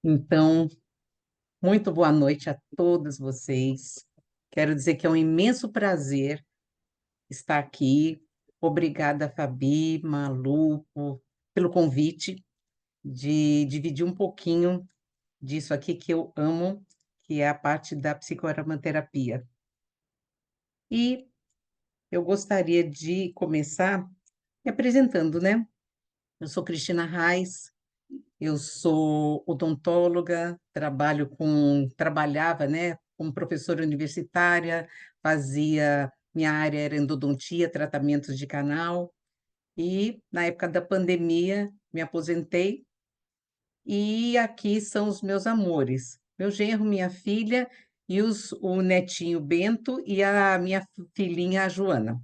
Então, muito boa noite a todos vocês. Quero dizer que é um imenso prazer estar aqui. Obrigada, Fabi, Malu, pelo convite de dividir um pouquinho disso aqui que eu amo, que é a parte da psicoaromaterapia. E eu gostaria de começar me apresentando, né? Eu sou Cristina Reis. Eu sou odontóloga, trabalhava, né, como professora universitária, minha área era endodontia, tratamentos de canal, e na época da pandemia me aposentei, e aqui são os meus amores, meu genro, minha filha, e o netinho Bento e a minha filhinha a Joana.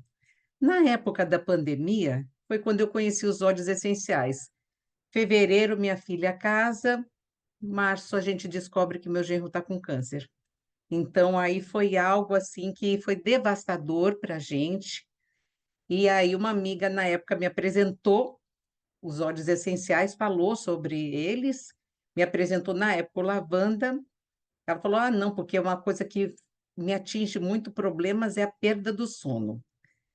Na época da pandemia, foi quando eu conheci os óleos essenciais. Fevereiro, minha filha casa, março a gente descobre que meu genro está com câncer. Então aí foi algo assim que foi devastador para a gente. E aí uma amiga na época me apresentou os óleos essenciais, falou sobre eles, me apresentou na época o lavanda. Ela falou: "Ah, não, porque é uma coisa que me atinge muito problemas é a perda do sono".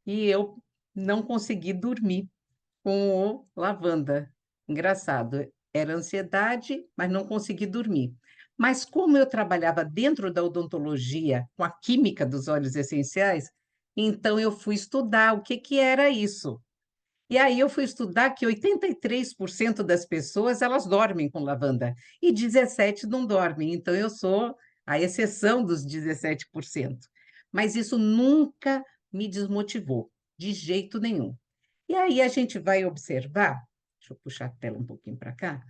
E eu não consegui dormir com o lavanda. Engraçado, era ansiedade, mas não consegui dormir. Mas como eu trabalhava dentro da odontologia, com a química dos óleos essenciais, então eu fui estudar o que que era isso. E aí eu fui estudar que 83% das pessoas elas dormem com lavanda e 17 não dormem. Então eu sou a exceção dos 17%. Mas isso nunca me desmotivou, de jeito nenhum. E aí a gente vai observar, deixa eu puxar a tela um pouquinho para cá,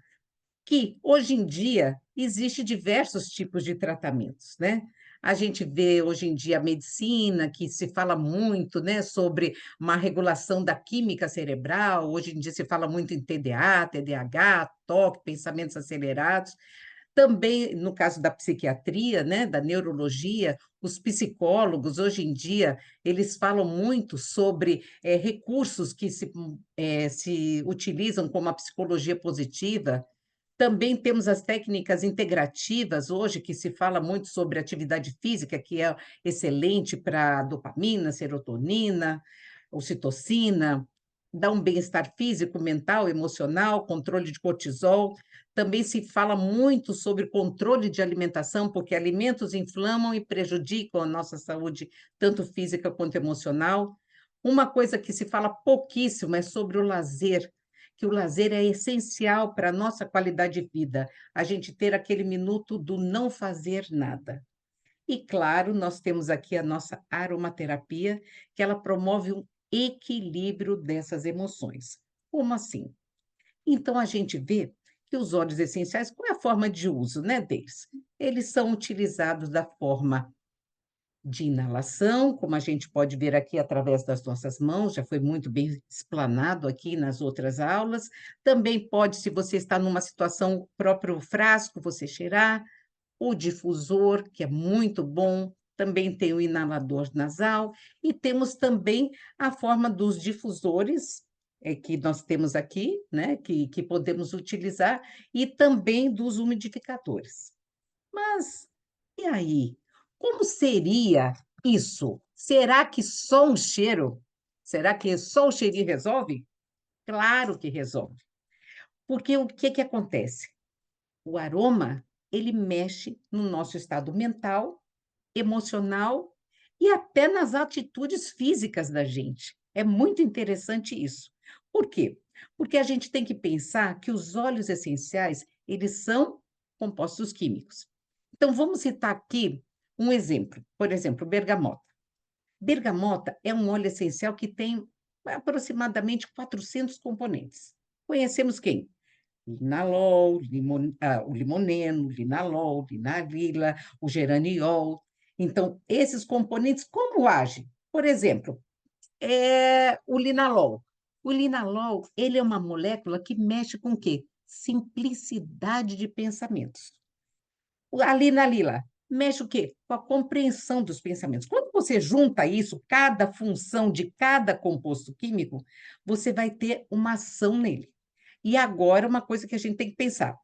que hoje em dia existe diversos tipos de tratamentos, né? A gente vê hoje em dia a medicina, que se fala muito, né, sobre uma regulação da química cerebral. Hoje em dia se fala muito em TDA, TDAH, TOC, pensamentos acelerados. Também, no caso da psiquiatria, né, da neurologia, os psicólogos, hoje em dia, eles falam muito sobre recursos que se utilizam como a psicologia positiva. Também temos as técnicas integrativas hoje, que se fala muito sobre atividade física, que é excelente para dopamina, serotonina, ocitocina, dá um bem-estar físico, mental, emocional, controle de cortisol. Também se fala muito sobre controle de alimentação, porque alimentos inflamam e prejudicam a nossa saúde, tanto física quanto emocional. Uma coisa que se fala pouquíssimo é sobre o lazer, que o lazer é essencial para a nossa qualidade de vida, a gente ter aquele minuto do não fazer nada. E, claro, nós temos aqui a nossa aromaterapia, que ela promove um equilíbrio dessas emoções. Como assim? Então, a gente vê que os óleos essenciais, qual é a forma de uso, né, deles? Eles são utilizados da forma de inalação, como a gente pode ver aqui através das nossas mãos, já foi muito bem explanado aqui nas outras aulas. Também pode, se você está numa situação, o próprio frasco, você cheirar, o difusor, que é muito bom, também tem o inalador nasal, e temos também a forma dos difusores, que nós temos aqui, né, que podemos utilizar, e também dos umidificadores. Mas e aí? Como seria isso? Será que só um cheiro? Será que só o cheirinho resolve? Claro que resolve. Porque o que que acontece? O aroma, ele mexe no nosso estado mental, emocional e até nas atitudes físicas da gente. É muito interessante isso. Por quê? Porque a gente tem que pensar que os óleos essenciais, eles são compostos químicos. Então, vamos citar aqui um exemplo. Por exemplo, bergamota. Bergamota é um óleo essencial que tem aproximadamente 400 componentes. Conhecemos quem? Linalol, o limoneno, linalol, linalila, o geraniol. Então, esses componentes, como agem? Por exemplo, o linalol. O linalol, ele é uma molécula que mexe com o quê? Simplicidade de pensamentos. A linalila mexe o quê? Com a compreensão dos pensamentos. Quando você junta isso, cada função de cada composto químico, você vai ter uma ação nele. E agora, uma coisa que a gente tem que pensar: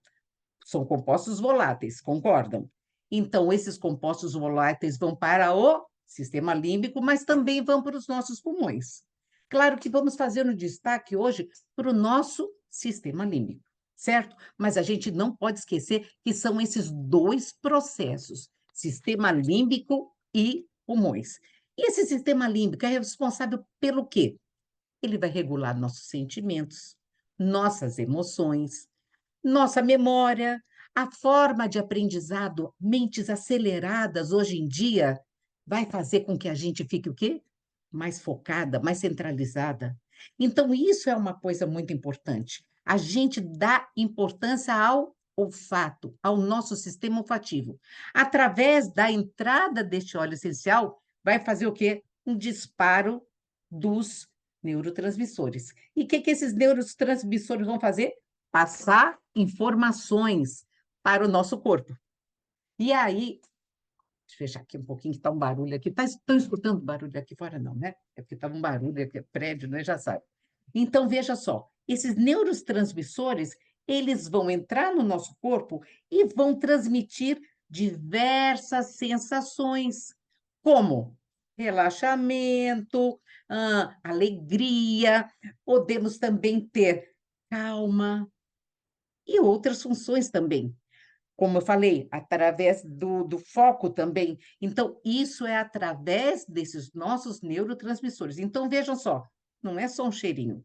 São compostos voláteis, concordam? Então, esses compostos voláteis vão para o sistema límbico, mas também vão para os nossos pulmões. Claro que vamos fazer um destaque hoje para o nosso sistema límbico, certo? Mas a gente não pode esquecer que são esses dois processos, sistema límbico e pulmões. E esse sistema límbico é responsável pelo quê? Ele vai regular nossos sentimentos, nossas emoções, nossa memória, a forma de aprendizado, mentes aceleradas hoje em dia, vai fazer com que a gente fique o quê? Mais focada, mais centralizada. Então, isso é uma coisa muito importante. A gente dá importância ao olfato, ao nosso sistema olfativo. Através da entrada deste óleo essencial, vai fazer o quê? Um disparo dos neurotransmissores. E o que esses neurotransmissores vão fazer? Passar informações para o nosso corpo. E aí, deixa eu fechar aqui um pouquinho, que está um barulho aqui. Estão escutando barulho aqui fora, não, né? É porque estava um barulho aqui, prédio, né? Já sabe. Então, veja só, esses neurotransmissores, eles vão entrar no nosso corpo e vão transmitir diversas sensações, como relaxamento, alegria, podemos também ter calma, e outras funções também. Como eu falei, através do foco também. Então, isso é através desses nossos neurotransmissores. Então, vejam só, não é só um cheirinho,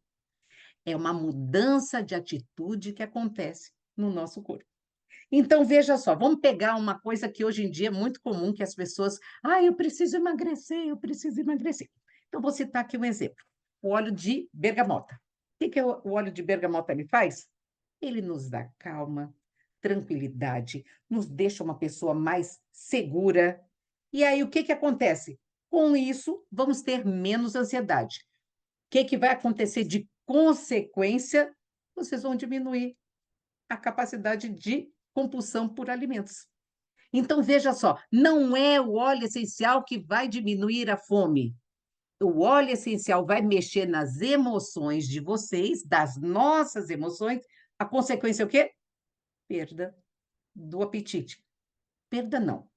é uma mudança de atitude que acontece no nosso corpo. Então, veja só, vamos pegar uma coisa que hoje em dia é muito comum, que as pessoas, eu preciso emagrecer, eu preciso emagrecer. Então, vou citar aqui um exemplo, o óleo de bergamota. O que o óleo de bergamota me faz? Ele nos dá calma, tranquilidade, nos deixa uma pessoa mais segura. E aí, o que acontece? Com isso, vamos ter menos ansiedade. O que vai acontecer de consequência? Vocês vão diminuir a capacidade de compulsão por alimentos. Então, veja só, não é o óleo essencial que vai diminuir a fome. O óleo essencial vai mexer nas emoções de vocês, das nossas emoções. A consequência é o quê? Perda do apetite. Perda não,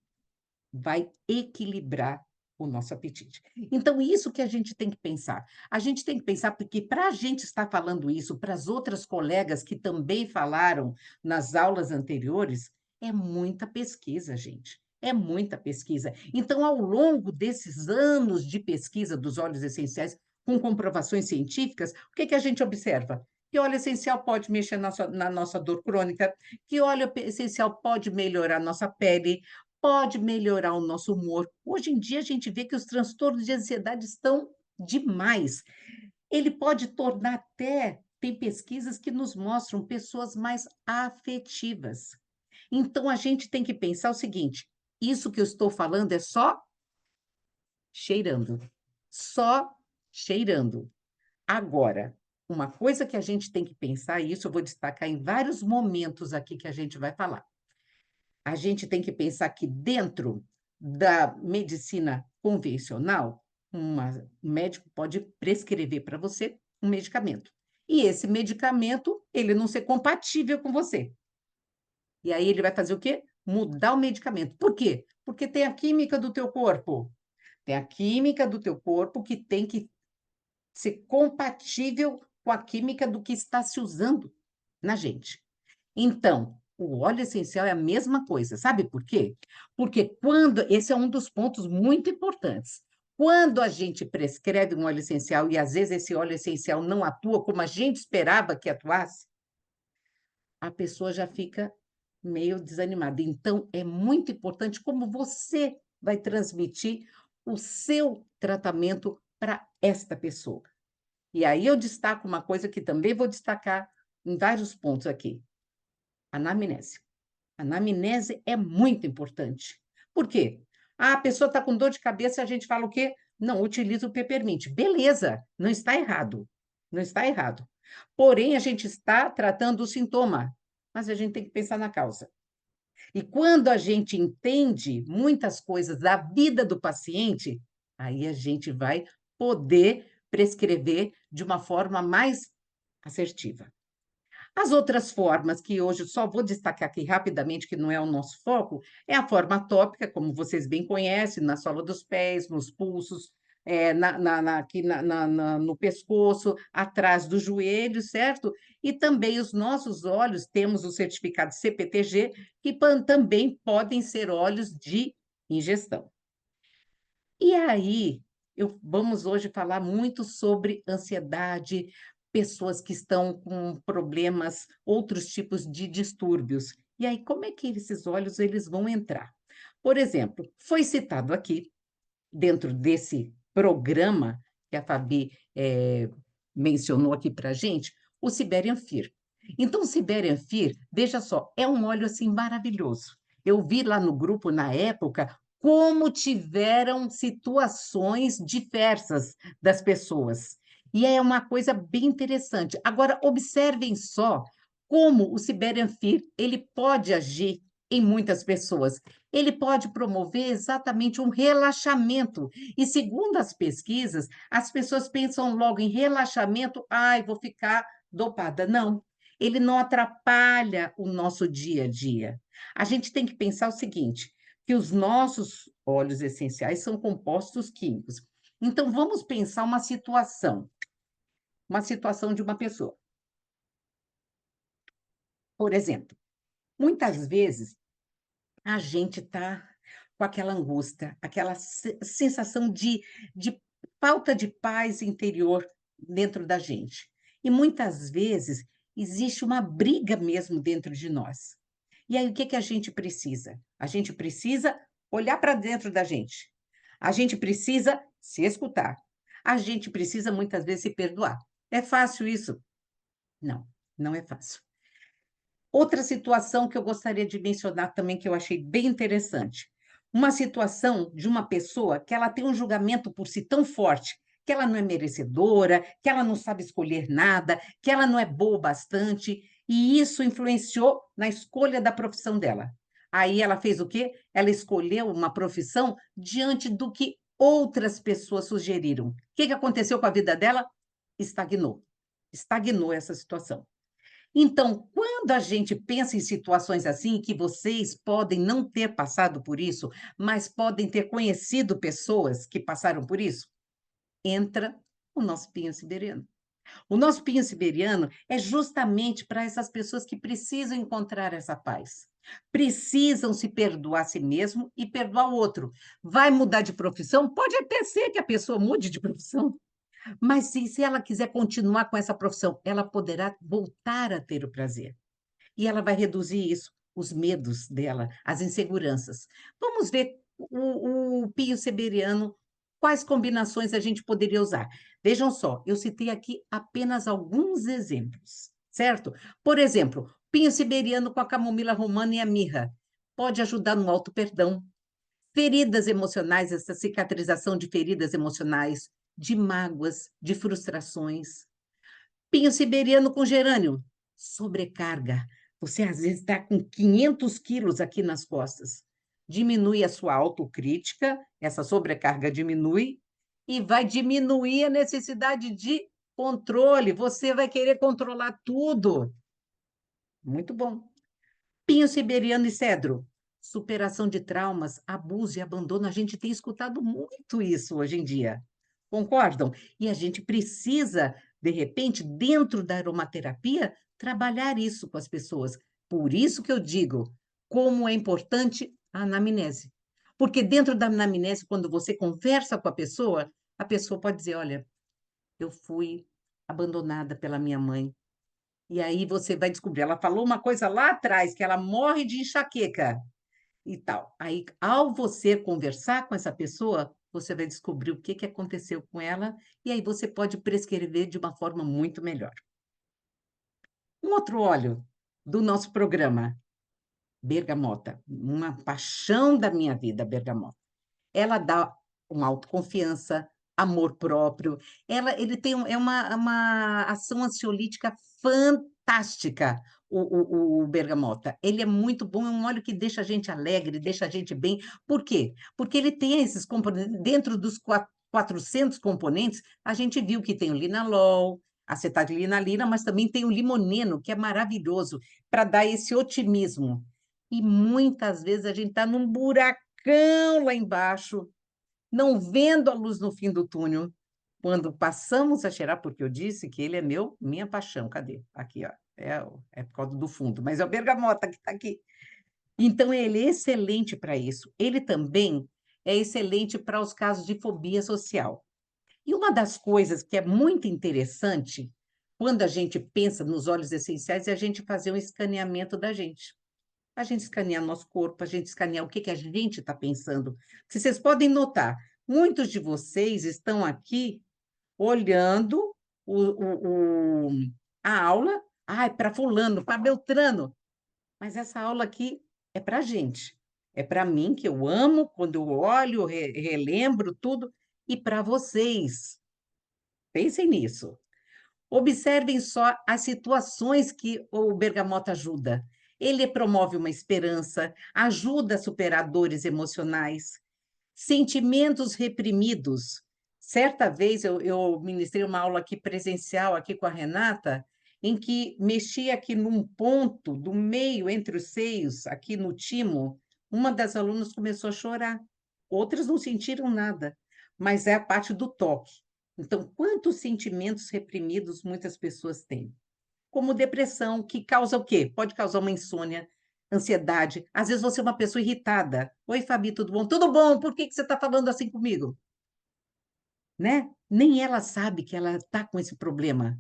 vai equilibrar o nosso apetite. Então, isso que a gente tem que pensar. A gente tem que pensar, porque para a gente estar falando isso para as outras colegas que também falaram nas aulas anteriores, é muita pesquisa, gente. É muita pesquisa. Então, ao longo desses anos de pesquisa dos óleos essenciais, com comprovações científicas, o que a gente observa? Que óleo essencial pode mexer na nossa dor crônica, que óleo essencial pode melhorar a nossa pele, pode melhorar o nosso humor. Hoje em dia, a gente vê que os transtornos de ansiedade estão demais. Ele pode tornar até, tem pesquisas que nos mostram pessoas mais afetivas. Então, a gente tem que pensar o seguinte: isso que eu estou falando é só cheirando. Só cheirando. Agora, uma coisa que a gente tem que pensar, e isso eu vou destacar em vários momentos aqui que a gente vai falar. A gente tem que pensar que dentro da medicina convencional, um médico pode prescrever para você um medicamento. E esse medicamento, ele não ser compatível com você. E aí ele vai fazer o quê? Mudar o medicamento. Por quê? Porque tem a química do teu corpo. Tem a química do teu corpo que tem que ser compatível com a química do que está se usando na gente. Então, o óleo essencial é a mesma coisa, sabe por quê? Porque esse é um dos pontos muito importantes. Quando a gente prescreve um óleo essencial e às vezes esse óleo essencial não atua como a gente esperava que atuasse, a pessoa já fica meio desanimada. Então, é muito importante como você vai transmitir o seu tratamento para esta pessoa. E aí eu destaco uma coisa que também vou destacar em vários pontos aqui: anamnese. A anamnese é muito importante. Por quê? A pessoa está com dor de cabeça e a gente fala o quê? Não, utiliza o peppermint. Beleza, não está errado. Não está errado. Porém, a gente está tratando o sintoma, mas a gente tem que pensar na causa. E quando a gente entende muitas coisas da vida do paciente, aí a gente vai poder prescrever de uma forma mais assertiva. As outras formas, que hoje só vou destacar aqui rapidamente, que não é o nosso foco, é a forma tópica, como vocês bem conhecem, na sola dos pés, nos pulsos, aqui no pescoço, atrás do joelho, certo? E também os nossos olhos, temos o certificado CPTG, que também podem ser óleos de ingestão. E aí, vamos hoje falar muito sobre ansiedade, pessoas que estão com problemas, outros tipos de distúrbios. E aí, como é que esses olhos eles vão entrar? Por exemplo, foi citado aqui, dentro desse programa que a Fabi mencionou aqui para a gente, o Siberian Fir. Então, o Siberian Fir, veja só, é um óleo assim maravilhoso. Eu vi lá no grupo, na época, como tiveram situações diversas das pessoas. E é uma coisa bem interessante. Agora, observem só como o Siberian Fir, ele pode agir em muitas pessoas. Ele pode promover exatamente um relaxamento. E segundo as pesquisas, as pessoas pensam logo em relaxamento, ai, vou ficar dopada. Não, ele não atrapalha o nosso dia a dia. A gente tem que pensar o seguinte, que os nossos óleos essenciais são compostos químicos. Então, vamos pensar uma situação de uma pessoa. Por exemplo, muitas vezes a gente está com aquela angústia, aquela sensação de falta de paz interior dentro da gente. E muitas vezes existe uma briga mesmo dentro de nós. E aí o que que a gente precisa? A gente precisa olhar para dentro da gente. A gente precisa se escutar. A gente precisa muitas vezes se perdoar. É fácil isso? Não, não é fácil. Outra situação que eu gostaria de mencionar também, que eu achei bem interessante. Uma situação de uma pessoa que ela tem um julgamento por si tão forte, que ela não é merecedora, que ela não sabe escolher nada, que ela não é boa o bastante, e isso influenciou na escolha da profissão dela. Aí ela fez o quê? Ela escolheu uma profissão diante do que outras pessoas sugeriram. O que que aconteceu com a vida dela? Estagnou. Estagnou essa situação. Então, quando a gente pensa em situações assim, que vocês podem não ter passado por isso, mas podem ter conhecido pessoas que passaram por isso, entra o nosso pinho siberiano. O nosso pinho siberiano é justamente para essas pessoas que precisam encontrar essa paz. Precisam se perdoar a si mesmo e perdoar o outro. Vai mudar de profissão? Pode até ser que a pessoa mude de profissão, mas se ela quiser continuar com essa profissão, ela poderá voltar a ter o prazer. E ela vai reduzir isso, os medos dela, as inseguranças. Vamos ver o pio siberiano, quais combinações a gente poderia usar. Vejam só, eu citei aqui apenas alguns exemplos, certo? Por exemplo, pinho siberiano com a camomila romana e a mirra pode ajudar no auto-perdão, feridas emocionais, essa cicatrização de feridas emocionais, de mágoas, de frustrações. Pinho siberiano com gerânio, sobrecarga. Você às vezes está com 500 quilos aqui nas costas. Diminui a sua autocrítica, essa sobrecarga diminui, e vai diminuir a necessidade de controle. Você vai querer controlar tudo. Muito bom. Pinho siberiano e cedro. Superação de traumas, abuso e abandono. A gente tem escutado muito isso hoje em dia. Concordam? E a gente precisa, de repente, dentro da aromaterapia, trabalhar isso com as pessoas. Por isso que eu digo como é importante a anamnese. Porque dentro da anamnese, quando você conversa com a pessoa pode dizer: olha, eu fui abandonada pela minha mãe. E aí você vai descobrir, ela falou uma coisa lá atrás, que ela morre de enxaqueca e tal. Aí, ao você conversar com essa pessoa, você vai descobrir o que que aconteceu com ela, e aí você pode prescrever de uma forma muito melhor. Um outro óleo do nosso programa, bergamota, uma paixão da minha vida, bergamota. Ela dá uma autoconfiança, amor próprio. Ele tem uma ação ansiolítica fantástica, o bergamota. Ele é muito bom, é um óleo que deixa a gente alegre, deixa a gente bem. Por quê? Porque ele tem esses componentes, dentro dos 400 componentes, a gente viu que tem o linalol, acetadrenalina, mas também tem o limoneno, que é maravilhoso, para dar esse otimismo. E muitas vezes a gente está num buracão lá embaixo, não vendo a luz no fim do túnel. Quando passamos a cheirar, porque eu disse que ele é minha paixão. Cadê? Aqui, ó. É por causa do fundo, mas é o bergamota que está aqui. Então, ele é excelente para isso. Ele também é excelente para os casos de fobia social. E uma das coisas que é muito interessante, quando a gente pensa nos óleos essenciais, é a gente fazer um escaneamento da gente. A gente escanear nosso corpo, a gente escanear o que a gente está pensando. Se vocês podem notar, muitos de vocês estão aqui olhando a aula, para fulano, para Beltrano, mas essa aula aqui é para a gente. É para mim, que eu amo, quando eu olho, relembro tudo, e para vocês. Pensem nisso. Observem só as situações que o bergamota ajuda. Ele promove uma esperança, ajuda a superar dores emocionais, sentimentos reprimidos. Certa vez eu ministrei uma aula aqui presencial aqui com a Renata, em que mexi aqui num ponto do meio entre os seios, aqui no timo. Uma das alunas começou a chorar, outras não sentiram nada, mas é a parte do toque. Então, quantos sentimentos reprimidos muitas pessoas têm? Como depressão, que causa o quê? Pode causar uma insônia, ansiedade. Às vezes você é uma pessoa irritada. Oi, Fabi, tudo bom? Tudo bom? Por que você está falando assim comigo? Né? Nem ela sabe que ela está com esse problema.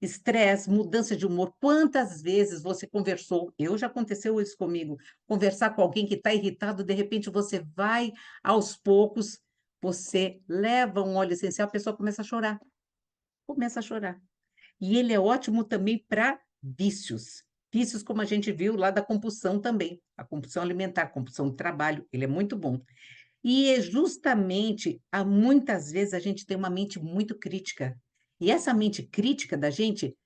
Estresse, mudança de humor. Quantas vezes você conversou? Eu já aconteceu isso comigo. Conversar com alguém que está irritado, de repente você vai aos poucos, você leva um óleo essencial, a pessoa começa a chorar. Começa a chorar. E ele é ótimo também para vícios. Vícios, como a gente viu lá da compulsão também, a compulsão alimentar, compulsão do trabalho, ele é muito bom. E é justamente, muitas vezes a gente tem uma mente muito crítica. E essa mente crítica da gente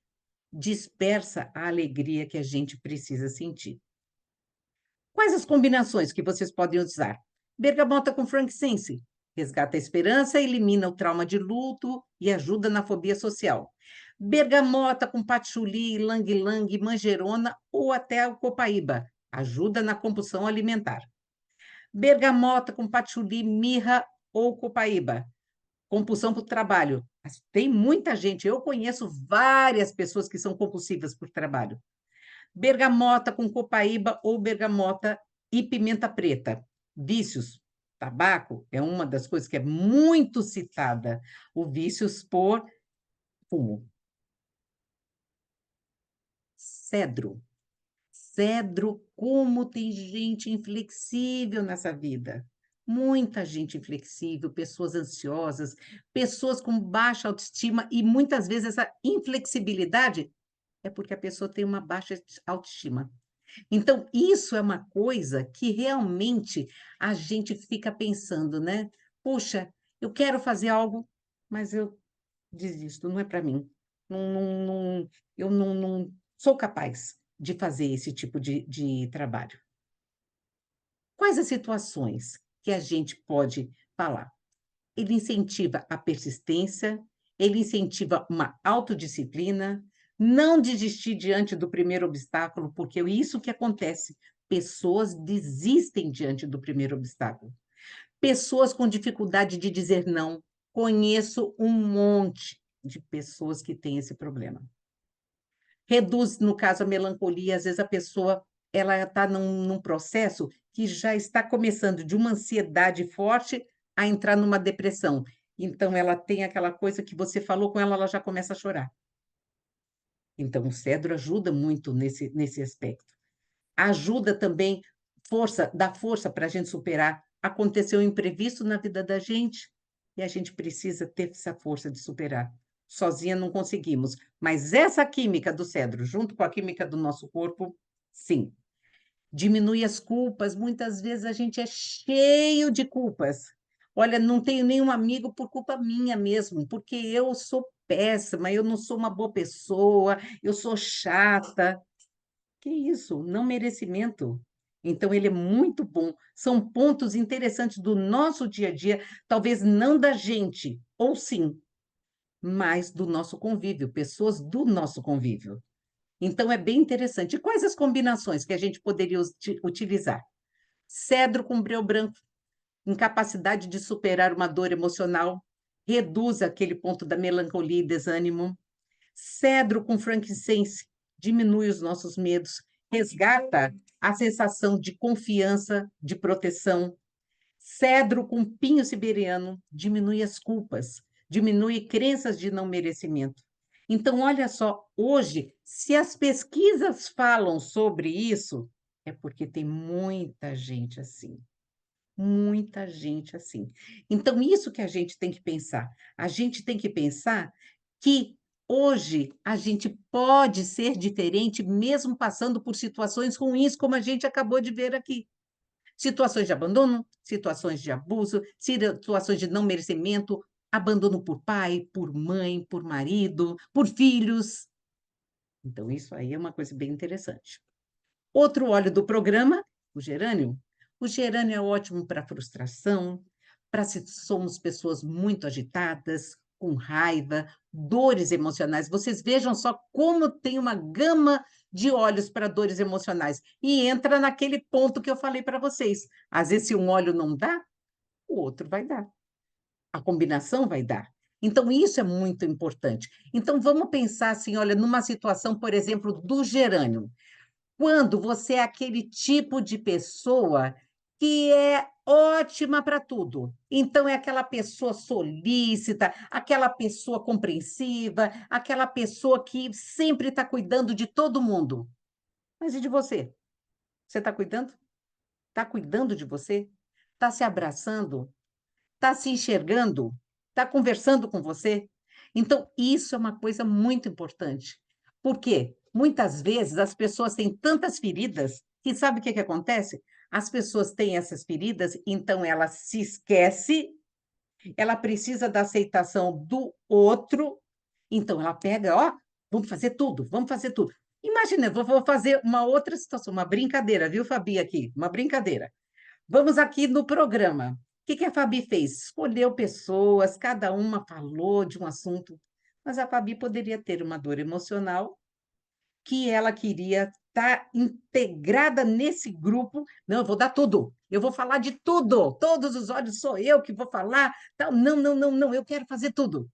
dispersa a alegria que a gente precisa sentir. Quais as combinações que vocês podem usar? Bergamota com frankincense. Resgata a esperança, elimina o trauma de luto e ajuda na fobia social. Bergamota com patchouli, ylang-ylang, manjerona ou até o copaíba. Ajuda na compulsão alimentar. Bergamota com patchouli, mirra ou copaíba. Compulsão por trabalho. Mas tem muita gente, eu conheço várias pessoas que são compulsivas por trabalho. Bergamota com copaíba ou bergamota e pimenta preta. Vícios. Tabaco é uma das coisas que é muito citada. O vícios por fumo. Cedro. Cedro, como tem gente inflexível nessa vida. Muita gente inflexível, pessoas ansiosas, pessoas com baixa autoestima, e muitas vezes essa inflexibilidade é porque a pessoa tem uma baixa autoestima. Então, isso é uma coisa que realmente a gente fica pensando, né? Puxa, eu quero fazer algo, mas eu desisto, não é para mim. Eu não sou capaz de fazer esse tipo de trabalho. Quais as situações que a gente pode falar? Ele incentiva a persistência, ele incentiva uma autodisciplina, não desistir diante do primeiro obstáculo, porque é isso que acontece. Pessoas desistem diante do primeiro obstáculo. Pessoas com dificuldade de dizer não. Conheço um monte de pessoas que têm esse problema. Reduz, no caso, a melancolia. Às vezes a pessoa ela está num processo que já está começando de uma ansiedade forte a entrar numa depressão. Então, ela tem aquela coisa que você falou com ela, ela já começa a chorar. Então, o cedro ajuda muito nesse aspecto. Ajuda também, dá força para a gente superar. Aconteceu um imprevisto na vida da gente e a gente precisa ter essa força de superar. Sozinha não conseguimos, mas essa química do cedro, junto com a química do nosso corpo, sim. Diminui as culpas, muitas vezes a gente é cheio de culpas. Olha, não tenho nenhum amigo por culpa minha mesmo, porque eu sou péssima, eu não sou uma boa pessoa, eu sou chata. Que isso? Não merecimento. Então, ele é muito bom. São pontos interessantes do nosso dia a dia, talvez não da gente, ou sim, mas do nosso convívio, pessoas do nosso convívio. Então, é bem interessante. E quais as combinações que a gente poderia utilizar? Cedro com breu branco, incapacidade de superar uma dor emocional, reduz aquele ponto da melancolia e desânimo. Cedro com frankincense, diminui os nossos medos, resgata a sensação de confiança, de proteção. Cedro com pinho siberiano diminui as culpas, diminui crenças de não merecimento. Então, olha só, hoje, se as pesquisas falam sobre isso, é porque tem muita gente assim. Muita gente assim. Então, isso que a gente tem que pensar. A gente tem que pensar que hoje a gente pode ser diferente, mesmo passando por situações ruins, como a gente acabou de ver aqui. Situações de abandono, situações de abuso, situações de não merecimento, abandono por pai, por mãe, por marido, por filhos. Então, isso aí é uma coisa bem interessante. Outro óleo do programa, o gerânio. O gerânio é ótimo para frustração, para se somos pessoas muito agitadas, com raiva, dores emocionais. Vocês vejam só como tem uma gama de óleos para dores emocionais. E entra naquele ponto que eu falei para vocês. Às vezes, se um óleo não dá, o outro vai dar. A combinação vai dar. Então, isso é muito importante. Então, vamos pensar assim, olha, numa situação, por exemplo, do gerânio. Quando você é aquele tipo de pessoa que é ótima para tudo. Então, é aquela pessoa solícita, aquela pessoa compreensiva, aquela pessoa que sempre está cuidando de todo mundo. Mas e de você? Você está cuidando? Está cuidando de você? Está se abraçando? Está se enxergando? Está conversando com você? Então, isso é uma coisa muito importante. Por quê? Muitas vezes as pessoas têm tantas feridas que sabe o que acontece? As pessoas têm essas feridas, então ela se esquece, ela precisa da aceitação do outro, então ela pega, ó, vamos fazer tudo, vamos fazer tudo. Imagina, eu vou fazer uma outra situação, uma brincadeira, viu, Fabi, aqui? Uma brincadeira. Vamos aqui no programa. O que que a Fabi fez? Escolheu pessoas, cada uma falou de um assunto, mas a Fabi poderia ter uma dor emocional que ela queria estar integrada nesse grupo. Não, eu vou dar tudo, eu vou falar de tudo, todos os olhos sou eu que vou falar. Tal. Não, não, não, não, eu quero fazer tudo.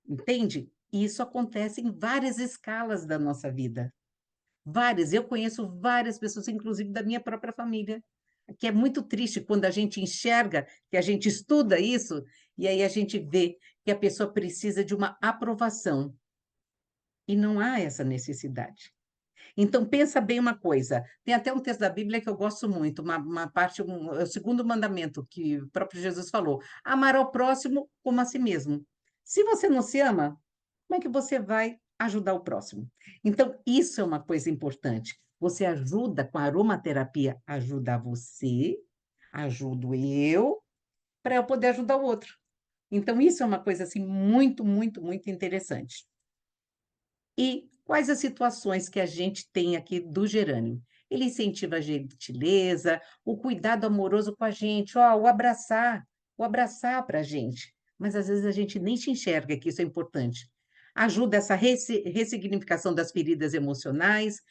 Entende? E isso acontece em várias escalas da nossa vida. Várias, eu conheço várias pessoas, inclusive da minha própria família, que é muito triste quando a gente enxerga, que a gente estuda isso, e aí a gente vê que a pessoa precisa de uma aprovação, e não há essa necessidade. Então, pensa bem uma coisa, tem até um texto da Bíblia que eu gosto muito, uma parte, é o segundo mandamento que o próprio Jesus falou, amar ao próximo como a si mesmo. Se você não se ama, como é que você vai ajudar o próximo? Então, isso é uma coisa importante. Você ajuda com a aromaterapia, ajuda você, ajudo eu, para eu poder ajudar o outro. Então, isso é uma coisa assim muito, muito, muito interessante. E quais as situações que a gente tem aqui do gerânio? Ele incentiva a gentileza, o cuidado amoroso com a gente, ó, o abraçar para a gente. Mas às vezes a gente nem se enxerga que isso é importante. Ajuda essa ressignificação das feridas emocionais,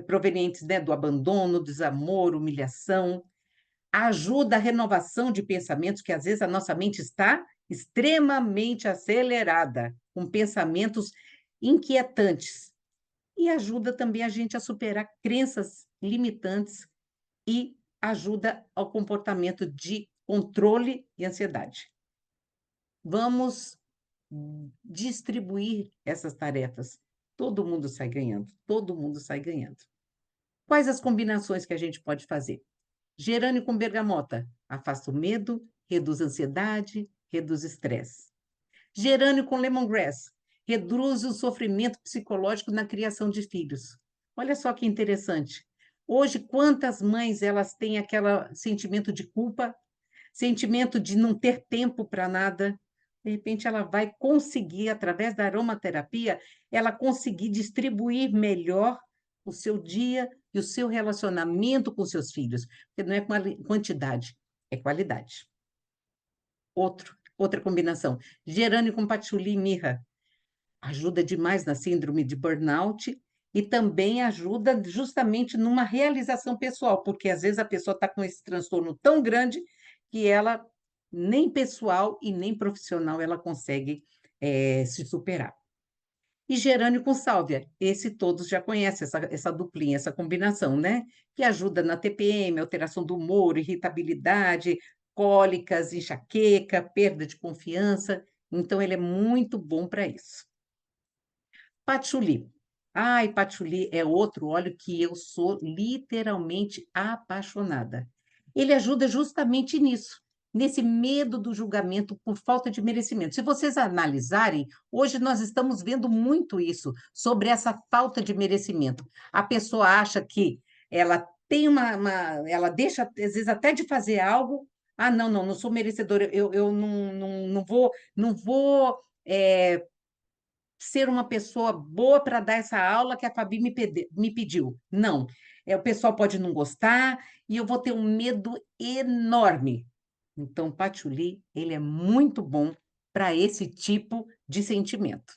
provenientes, né, do abandono, desamor, humilhação. Ajuda a renovação de pensamentos, que às vezes a nossa mente está extremamente acelerada, com pensamentos inquietantes e ajuda também a gente a superar crenças limitantes e ajuda ao comportamento de controle e ansiedade. Vamos distribuir essas tarefas. Todo mundo sai ganhando, todo mundo sai ganhando. Quais as combinações que a gente pode fazer? Gerânio com bergamota, afasta o medo, reduz a ansiedade, reduz o estresse. Gerânio com lemongrass, reduz o sofrimento psicológico na criação de filhos. Olha só que interessante. Hoje, quantas mães elas têm aquele sentimento de culpa, sentimento de não ter tempo para nada? De repente, ela vai conseguir, através da aromaterapia, ela conseguir distribuir melhor o seu dia e o seu relacionamento com seus filhos. Porque não é quantidade, é qualidade. Outro, Outra combinação, gerânio com patchouli e mirra. Ajuda demais na síndrome de burnout e também ajuda justamente numa realização pessoal, porque às vezes a pessoa está com esse transtorno tão grande que ela nem pessoal e nem profissional ela consegue se superar. E gerânio com sálvia, esse todos já conhecem, essa duplinha, essa combinação, né? Que ajuda na TPM, alteração do humor, irritabilidade, cólicas, enxaqueca, perda de confiança. Então, ele é muito bom para isso. Patchouli. Ai, patchouli é outro óleo que eu sou literalmente apaixonada. Ele ajuda justamente nisso, nesse medo do julgamento por falta de merecimento. Se vocês analisarem, hoje nós estamos vendo muito isso, sobre essa falta de merecimento. A pessoa acha que ela tem ela deixa, às vezes, até de fazer algo. Ah, não, não, não sou merecedora, eu não vou ser uma pessoa boa para dar essa aula que a Fabi me pediu. Não. O pessoal pode não gostar e eu vou ter um medo enorme. Então, o patchouli, ele é muito bom para esse tipo de sentimento.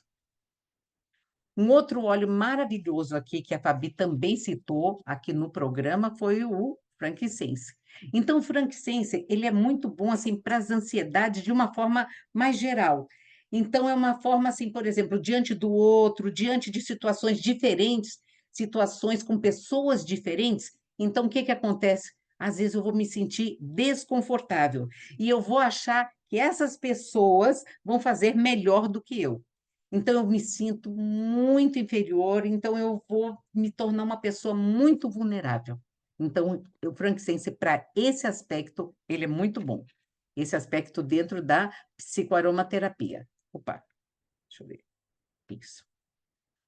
Um outro óleo maravilhoso aqui, que a Fabi também citou aqui no programa, foi o frankincense. Então, o frankincense, ele é muito bom, assim, para as ansiedades de uma forma mais geral. Então, é uma forma, assim, por exemplo, diante do outro, diante de situações diferentes, situações com pessoas diferentes. Então, o que que acontece? Às vezes eu vou me sentir desconfortável e eu vou achar que essas pessoas vão fazer melhor do que eu. Então, eu me sinto muito inferior, então eu vou me tornar uma pessoa muito vulnerável. Então, o frankincense, para esse aspecto, ele é muito bom. Esse aspecto dentro da psicoaromaterapia. Opa, deixa eu ver. Isso.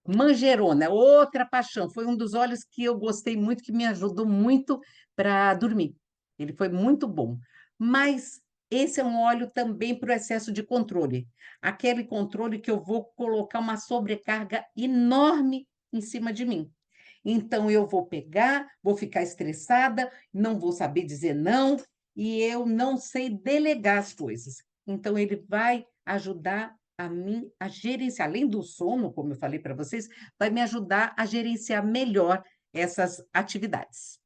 Manjerona, outra paixão. Foi um dos óleos que eu gostei muito, que me ajudou muito para dormir. Ele foi muito bom. Mas esse é um óleo também para o excesso de controle. Aquele controle que eu vou colocar uma sobrecarga enorme em cima de mim. Então, eu vou pegar, vou ficar estressada, não vou saber dizer não, e eu não sei delegar as coisas. Então, ele vai ajudar a mim a gerenciar, além do sono, como eu falei para vocês, vai me ajudar a gerenciar melhor essas atividades.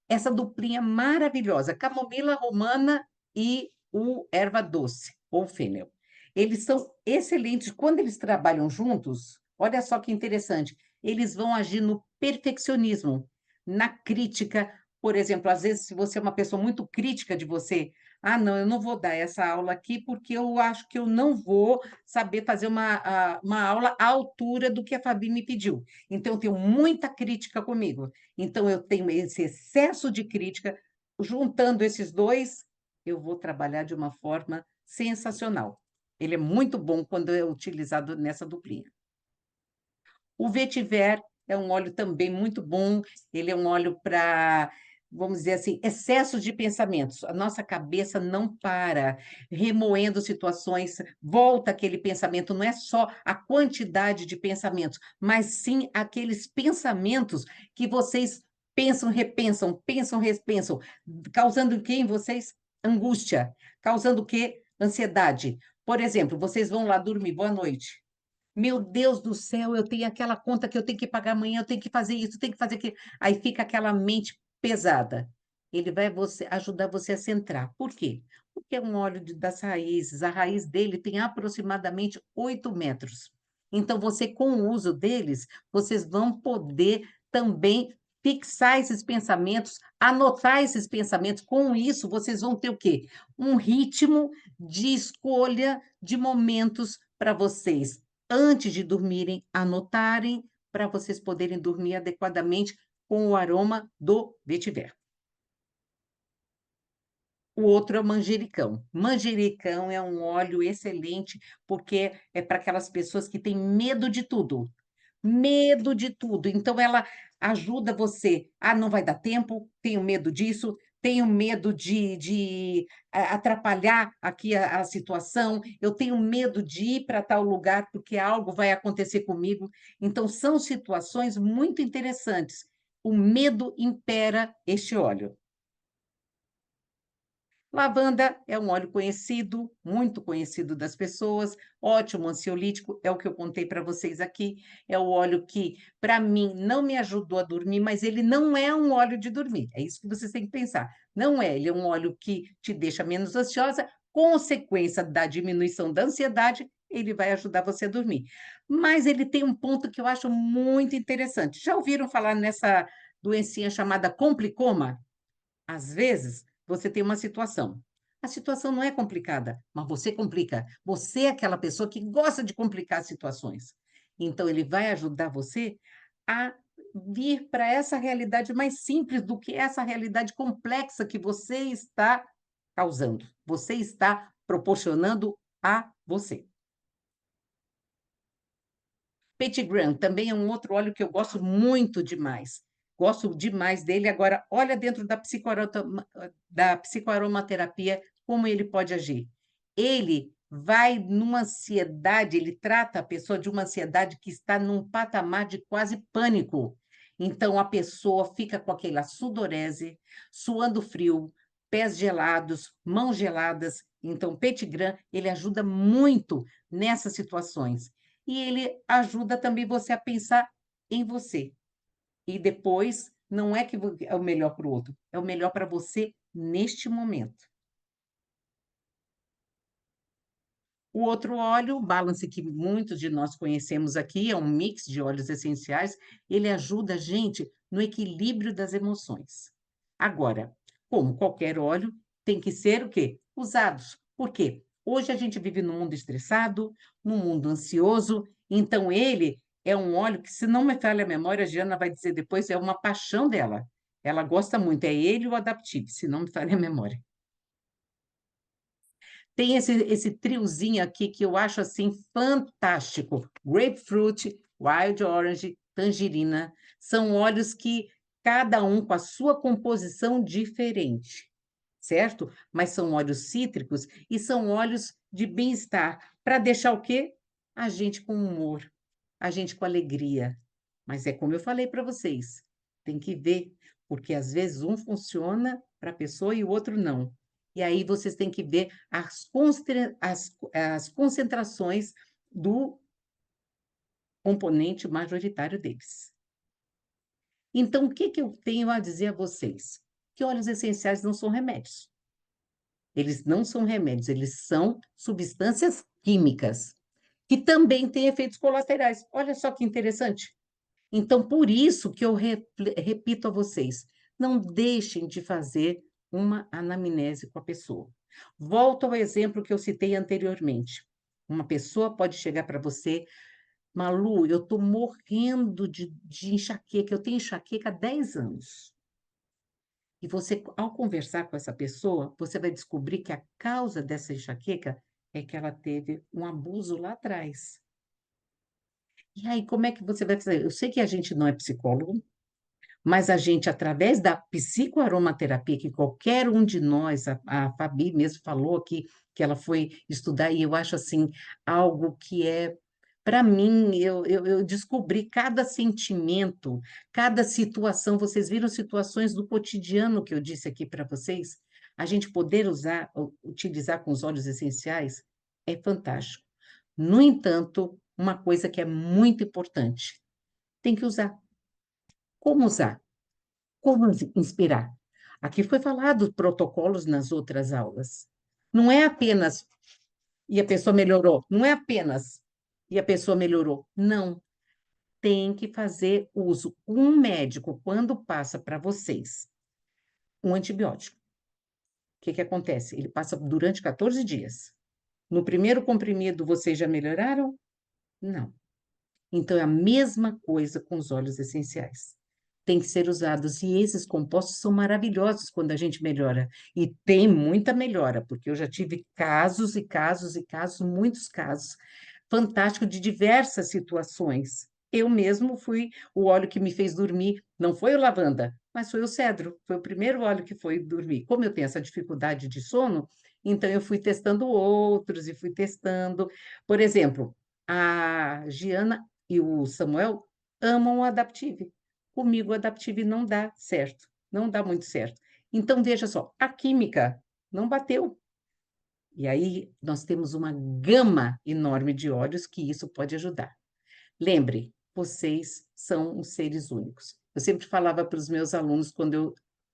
Essa duplinha maravilhosa, camomila romana e o erva doce, ou fênel. Eles são excelentes. Quando eles trabalham juntos, olha só que interessante, eles vão agir no perfeccionismo, na crítica. Por exemplo, às vezes, se você é uma pessoa muito crítica de você, ah, não, eu não vou dar essa aula aqui porque eu acho que eu não vou saber fazer uma aula à altura do que a Fabi me pediu. Então, eu tenho muita crítica comigo. Então, eu tenho esse excesso de crítica, juntando esses dois, eu vou trabalhar de uma forma sensacional. Ele é muito bom quando é utilizado nessa duplinha. O vetiver é um óleo também muito bom, ele é um óleo para, vamos dizer assim, excesso de pensamentos. A nossa cabeça não para remoendo situações, volta aquele pensamento, não é só a quantidade de pensamentos, mas sim aqueles pensamentos que vocês pensam, repensam, pensam, repensam, causando o que em vocês? Angústia, causando o quê? Ansiedade. Por exemplo, vocês vão lá dormir, boa noite. Meu Deus do céu, eu tenho aquela conta que eu tenho que pagar amanhã, eu tenho que fazer isso, eu tenho que fazer aquilo. Aí fica aquela mente pesada. Ele vai ajudar você a centrar. Por quê? Porque é um óleo das raízes. A raiz dele tem aproximadamente 8 metros. Então, você, com o uso deles, vocês vão poder também fixar esses pensamentos, anotar esses pensamentos. Com isso, vocês vão ter o quê? Um ritmo de escolha de momentos para vocês antes de dormirem, anotarem para vocês poderem dormir adequadamente com o aroma do vetiver. O outro é o manjericão. Manjericão é um óleo excelente porque é para aquelas pessoas que têm medo de tudo. Medo de tudo. Então, ela ajuda você. Ah, não vai dar tempo, tenho medo disso, tenho medo de atrapalhar aqui a situação, eu tenho medo de ir para tal lugar porque algo vai acontecer comigo. Então, são situações muito interessantes. O medo impera este óleo. Lavanda é um óleo conhecido, muito conhecido das pessoas, ótimo ansiolítico, é o que eu contei para vocês aqui. É o óleo que, para mim, não me ajudou a dormir, mas ele não é um óleo de dormir. É isso que vocês têm que pensar. Não é, ele é um óleo que te deixa menos ansiosa, consequência da diminuição da ansiedade, ele vai ajudar você a dormir. Mas ele tem um ponto que eu acho muito interessante. Já ouviram falar nessa doencinha chamada complicoma? Às vezes, você tem uma situação. A situação não é complicada, mas você complica. Você é aquela pessoa que gosta de complicar situações. Então, ele vai ajudar você a vir para essa realidade mais simples do que essa realidade complexa que você está causando. Você está proporcionando a você. Petigram também é um outro óleo que eu gosto muito demais. Gosto demais dele. Agora, olha dentro da psicoaromaterapia como ele pode agir. Ele vai numa ansiedade, ele trata a pessoa de uma ansiedade que está num patamar de quase pânico. Então, a pessoa fica com aquela sudorese, suando frio, pés gelados, mãos geladas. Então, Petigram, ele ajuda muito nessas situações e ele ajuda também você a pensar em você. E depois, não é que é o melhor para o outro, é o melhor para você neste momento. O outro óleo, o Balance, que muitos de nós conhecemos aqui, é um mix de óleos essenciais, ele ajuda a gente no equilíbrio das emoções. Agora, como qualquer óleo, tem que ser o quê? Usados. Por quê? Hoje a gente vive num mundo estressado, num mundo ansioso, então ele é um óleo que, se não me falha a memória, a Giana vai dizer depois, é uma paixão dela. Ela gosta muito, é ele e o Adaptive, se não me falha a memória. Tem esse triozinho aqui que eu acho assim fantástico. Grapefruit, Wild Orange, tangerina. São óleos que cada um com a sua composição diferente, certo? Mas são óleos cítricos e são óleos de bem-estar. Para deixar o quê? A gente com humor, a gente com alegria. Mas é como eu falei para vocês, tem que ver, porque às vezes um funciona para a pessoa e o outro não. E aí vocês têm que ver as concentrações do componente majoritário deles. Então, o que que eu tenho a dizer a vocês? Que óleos essenciais não são remédios. Eles não são remédios, eles são substâncias químicas, que também têm efeitos colaterais. Olha só que interessante. Então, por isso que eu repito a vocês, não deixem de fazer uma anamnese com a pessoa. Volto ao exemplo que eu citei anteriormente. Uma pessoa pode chegar para você, Malu, eu estou morrendo de enxaqueca, eu tenho enxaqueca há 10 anos. E você, ao conversar com essa pessoa, você vai descobrir que a causa dessa enxaqueca é que ela teve um abuso lá atrás. E aí, como é que você vai fazer? Eu sei que a gente não é psicólogo, mas a gente, através da psicoaromaterapia, que qualquer um de nós, a Fabi mesmo falou aqui, que ela foi estudar, e eu acho assim, algo que é, para mim, eu descobri cada sentimento, cada situação, vocês viram situações do cotidiano que eu disse aqui para vocês? A gente poder usar, utilizar com os óleos essenciais é fantástico. No entanto, uma coisa que é muito importante, tem que usar. Como usar? Como inspirar? Aqui foi falado protocolos nas outras aulas. Não é apenas e a pessoa melhorou. Não é apenas e a pessoa melhorou. Não. Tem que fazer uso. Um médico, quando passa para vocês um antibiótico, o que que acontece? Ele passa durante 14 dias. No primeiro comprimido, vocês já melhoraram? Não. Então, é a mesma coisa com os óleos essenciais. Tem que ser usados. E esses compostos são maravilhosos quando a gente melhora. E tem muita melhora, porque eu já tive casos e casos e casos, muitos casos, fantástico de diversas situações. Eu mesmo fui o óleo que me fez dormir, não foi o lavanda, mas foi o cedro. Foi o primeiro óleo que foi dormir. Como eu tenho essa dificuldade de sono, então eu fui testando outros e fui testando. Por exemplo, a Giana e o Samuel amam o Adaptive. Comigo, o Adaptive não dá certo, não dá muito certo. Então, veja só, a química. não bateu. E aí nós temos uma gama enorme de óleos que isso pode ajudar. Lembre, vocês são os seres únicos. Eu sempre falava para os meus alunos quando eu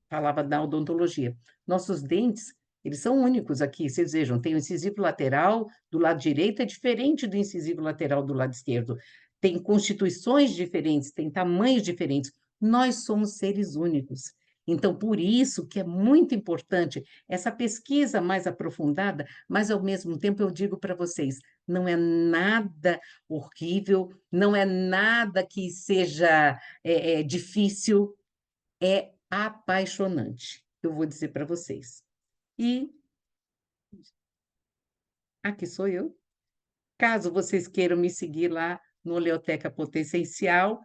falava da odontologia, nossos dentes, eles são únicos aqui, vocês vejam, tem o incisivo lateral do lado direito é diferente do incisivo lateral do lado esquerdo. Tem constituições diferentes, tem tamanhos diferentes. Nós somos seres únicos. Então, por isso que é muito importante essa pesquisa mais aprofundada, mas ao mesmo tempo eu digo para vocês, não é nada horrível, não é nada que seja difícil, é apaixonante. Eu vou dizer para vocês. E aqui sou eu. Caso vocês queiram me seguir lá no Oleoteca Potencial,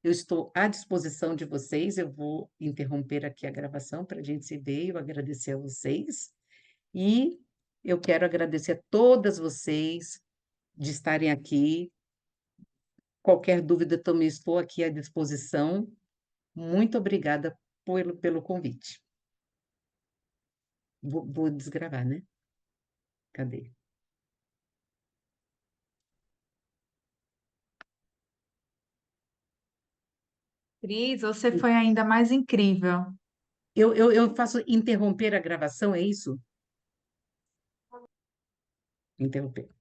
eu estou à disposição de vocês. Eu vou interromper aqui a gravação para a gente se ver. Eu agradecer a vocês. E eu quero agradecer a todas vocês de estarem aqui. Qualquer dúvida, também estou aqui à disposição. Muito obrigada pelo convite. Vou desgravar, né? Cadê? Cris, você foi ainda mais incrível. Eu faço interromper a gravação, é isso? Interromper.